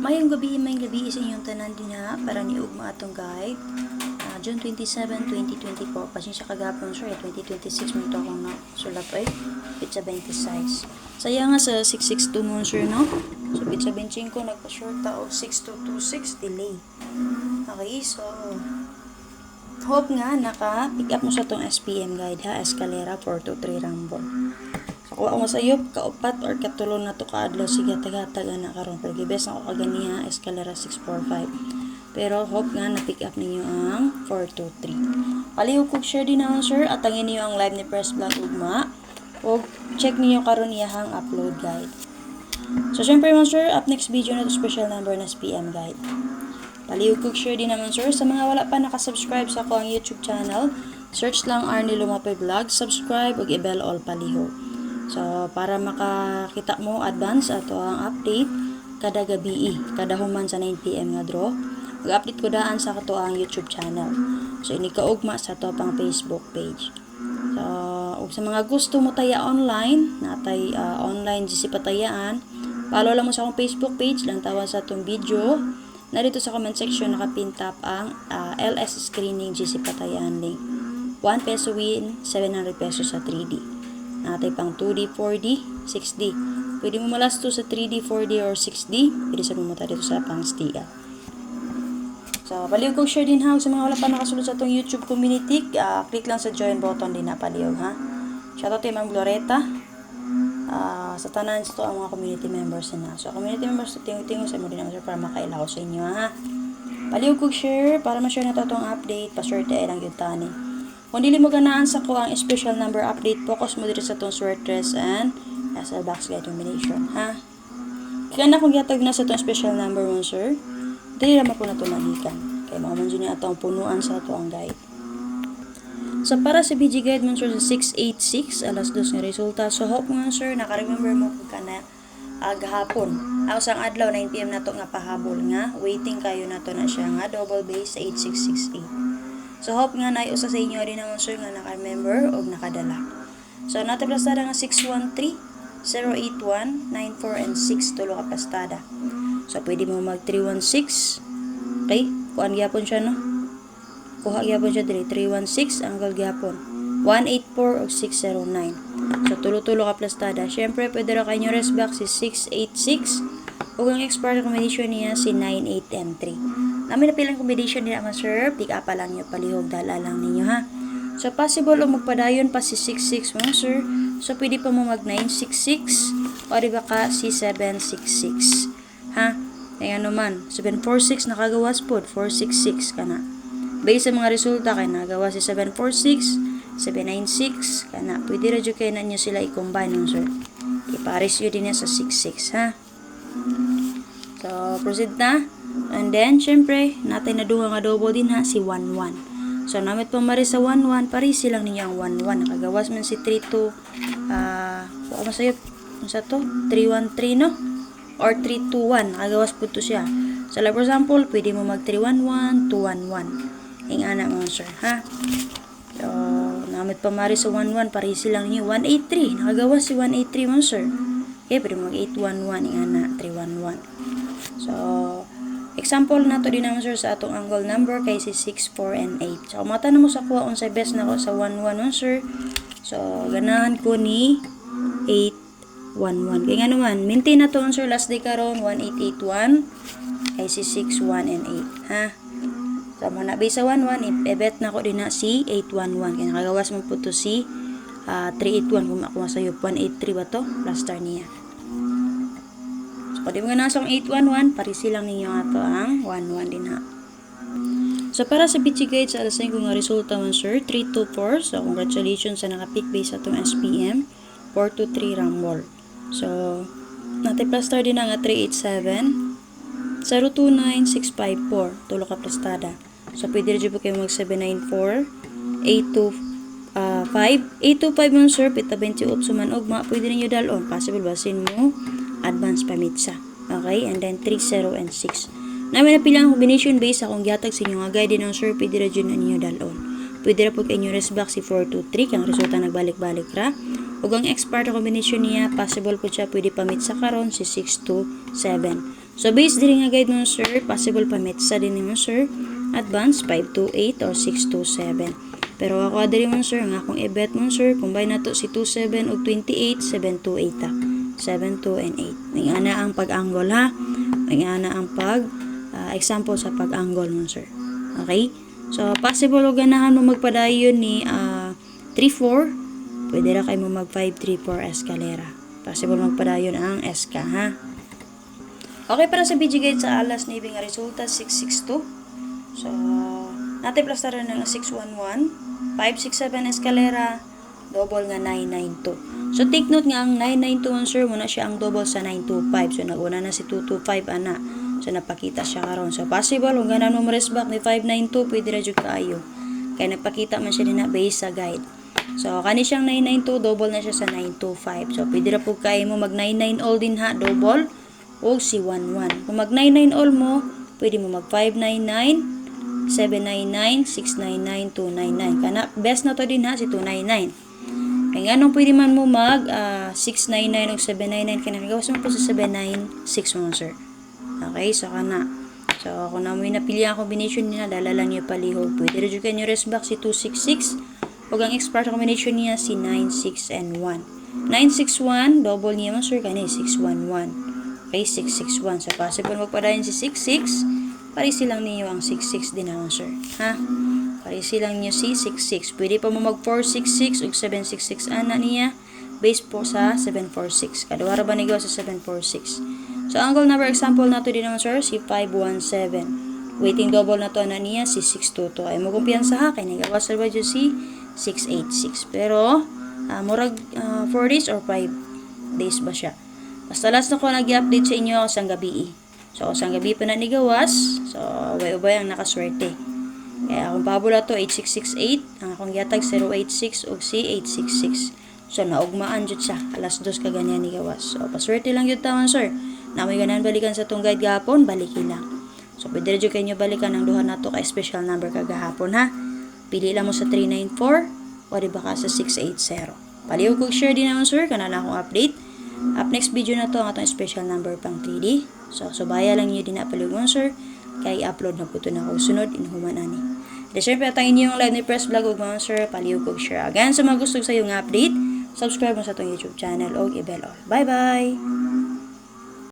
Mayong gabi sa inyong tanan din ha, para ni ugma atong guide. June 27, 2024. Pasensya kagapon sir, 2026 mo ito akong sulat ay pizza 26. Saya nga sa 662 mo sir no. So pizza 25 nagpa-short ta og 6226 delay. Okay, so hope nga naka-pick up mo sa tong SPM guide ha, Escalera 423 Rumble. Ako ang masayop, kaupat or katulo na to kaadlaw sige tagatag na karon pero gibes na ako kaganiha Escalera 645. Pero hope nga na pick up ninyo ang 423. Palihog kog share din na sir at tangin niyo ang live ni Press Vlog ugma. O check niyo karon iyahang upload guide. So syempre mo sir, up next video na to special number na SPM guide. Palihog kog share din naman sir sa mga wala pa nakasubscribe sa ako ang YouTube channel. Search lang Arnie Lumapay Vlog, subscribe ug i-bell all palihog. So, para makakita mo advance ato ang update kada gabi, kada human sa 9 PM nga draw. Mag-update ko daan sa ato ang YouTube channel. So, ini kaugma sa ato pang Facebook page. So, ug sa mga gusto mo taya online, natay online GC patayaan, follow lang mo sa akong Facebook page, lang tawa sa atong video. Na dito sa comment section nakapintap ang LS screening GC patayaan link. 1 peso win, 700 pesos sa 3D. Natay pang 2D, 4D, 6D. Pwede mo malasto sa 3D, 4D, or 6D. Pwede sa pumunta dito sa pang STIA. So, palihog kong share din ha. Sa mga wala pa nakasulod sa itong YouTube community, click lang sa join button din na palihog ha. Shoutout kay Ma'am Gloreta. Sa tanan sa ito ang mga community members na. So, community members, tingin sa mo din naman para makailaw sa inyo ha. Palihog kong share para ma-share na ito itong update. Paswerte ay lang yung tani. Kung dili mo ganaan sa ko ang special number update, focus mo dito sa itong sweatdress and SL box guide combination, ha? Kaya na kung yatag na sa itong special number mo, sir, dili naman po na ito magikan. Kaya mga manjo niya itong punuan sa ito ang guide. So, para sa BG guide mo, sir, sa 686, alas 2 ng resulta. So, hope mo, sir, naka-remember mo kung ka na gahapon. Ako sang adlaw, 9 PM na ito nga pahabol nga. Waiting kayo na ito na siya nga, double base sa 8668. So, hope nga na usa sa inyo rin naman sir nga naka-remember o nakadala. So, natin plastada nga 613, 081, 94, and 6 tulo ka plastada. So, pwede mo mag 316. Okay? Kuhaan gyapon siya, no? Kuha gyapon siya diri. 316, anggal gyapon. 184 o 609. So, tulo-tulo ka plastada. Siyempre, pwede ra kayo rest back si 686. O ang expert combination niya si 98M3. Namin na pilang combination nila mga sir, pick up pa lang nyo, palihog, dala lang ninyo ha. So possible o magpadayon pa si 66 mga sir. So pwede pa mo mag 966 o diba ka si 766 ha. Kaya naman 746 nakagawas po, 466 ka na. Based sa mga resulta kay nagawa si 746, 796 ka na. Pwede radyo kayo na nyo sila i-combine mga sir. Ipares yun din sa 66 ha. So proceed na. And then, syempre, natin na duha nga double din ha, si 11. So, namit pa mari sa 11, pari silang ninyo ang 11. Nakagawas man si 32, huwag masayot, sa to, 313, no? Or 321, nakagawas po to siya. So, like for example, pwede mo mag 311, 211. Yung anak mo, sir, ha? So, namit pa mari sa 11, pari silang ninyo, 183. Nakagawas si 183 mo, sir. Okay, pwede mo mag 811, yung anak, 311. So, example na to din naman sir sa atong angle number kay si 6, 4, and 8. So, mata na mo sa kuha unsay best na ko sa 1, 1, sir. So, ganahan ko ni 8, 1, 1. Kaya nga naman, maintain na to sir last day karon 1881 kay si 6, 1, and 8. Ha? So, manabay sa 1, 1, i-bet na ko din na si 8, 1, 1. Kaya nakagawas mo po to si 381 kung ako masayo 183 ba to? Last star niya. Pwede mo nga nasong 811, parisi lang ninyo ato ang 11 din ha. So, para sa BG Guide, sa alas 5 nga resulta mo sir, 324. So, congratulations sa naka-pick base sa itong SPM, 423 Rumble. So, natin plus star din na nga 387, 029654, tulo ka plastada. So, pwede rin po kayo mag 794, 825, 825 mo sir, pita 28 suman ugma, pwede rin nyo dalon. Possible basin mo advance pamitsa. Okay? And then 3, 0, and 6. Namin napila ang combination base akong gihatag sa inyo nga guide ng sir, pwede ra dyan na ninyo dalon. Pwede ra po kayo rest back si 423 kang resulta nagbalik-balik ra. Ug ang expert combination niya possible po siya pwede pamitsa karon si 6 to 7. So base diri nga guide mo sir, possible pa metsa din mo sir. Advance 528 or 627. Pero ako diri mo sir nga kung i-bet mo sir, combine nato si 27 ug 28, 728 ta. 7, 2, and 8. May ana ang pag-angle ha. May ana ang example sa pag-angle mo sir. Okay? So possible og ganahan mo magpadayon ni 3-4. Pwede ra kay mo mag 5-3-4 escalera. Possible magpadayon ang SK ha. Okay, para sa BG guide sa alas navy nga resulta 662. So natin plus tara ng 611, 567 escalera, double nga 992. So take note nga ang 992 sir muna siya ang double sa 925. So naguna na si 225 ana. So napakita siya karon. So possible kung ganan mo resback ni 592 pwede ra jud kaayo. Kaya nagpakita man siya dinha base sa guide. So kani siyang 992 double na siya sa 925. So pwede ra pug kaayo mo mag 99 all din ha double o si 11. Kung mag 99 all mo, pwede mo mag 599, 799, 699, 299. Kana best na to din ha si 299. Kaya nga nung pwede man mo mag 699 o 799 kana gawas mo po sa 796 mo sir. Okay, so kana. So kung na mo napili ang combination niya, dala lang niyo palihog. Pwede rin kayo nyo rest back si 266 o ang expert combination niya si 96 and 1. 961 double niya mo sir kani 611. Okay, 661. So possible magpadayon si 66. Parisi lang niyo ang 66 din naman sir. Ha? Parisi lang niyo si 66. Pwede pa mo mag 466 o 766 ana niya. Base po sa 746. Kadawara ba nigaw sa 746. So angle number example nato din naman sir si 517. Waiting double na to ana niya si 622. Ay mo kumpiyansa ha kay nigawas sa ba si 686. Pero murag 4 days or 5 days ba siya. Basta last na ko nag-update sa inyo sang gabi. So sang gabi pa na ni gawas. So way-ubay ang nakaswerte. Kaya akong pabula to 8668, ang akong yatag 086 ug si 866. So naugmaan jud siya alas 2 ka ganyan ni gawas. So paswerte lang jud tawon sir. Na may ganan balikan sa tong guide gahapon, baliki lang. So pwede jud kayo balikan ang duha nato ka special number kagahapon ha. Pili lang mo sa 394 o di ba ka sa 680. Palihog kog share din naman sir kana lang akong update. Up next video na to ang atong special number pang 3D. So subaya lang niyo din na palihog sir kay upload na po ito na kung sunod inuhuman ani. De syempre atangin niyo yung live ni Press Vlog ug mga sir palihog kog share. Again sa mga gusto sa yung update, subscribe mo sa atong YouTube channel og i-bell all. Bye bye.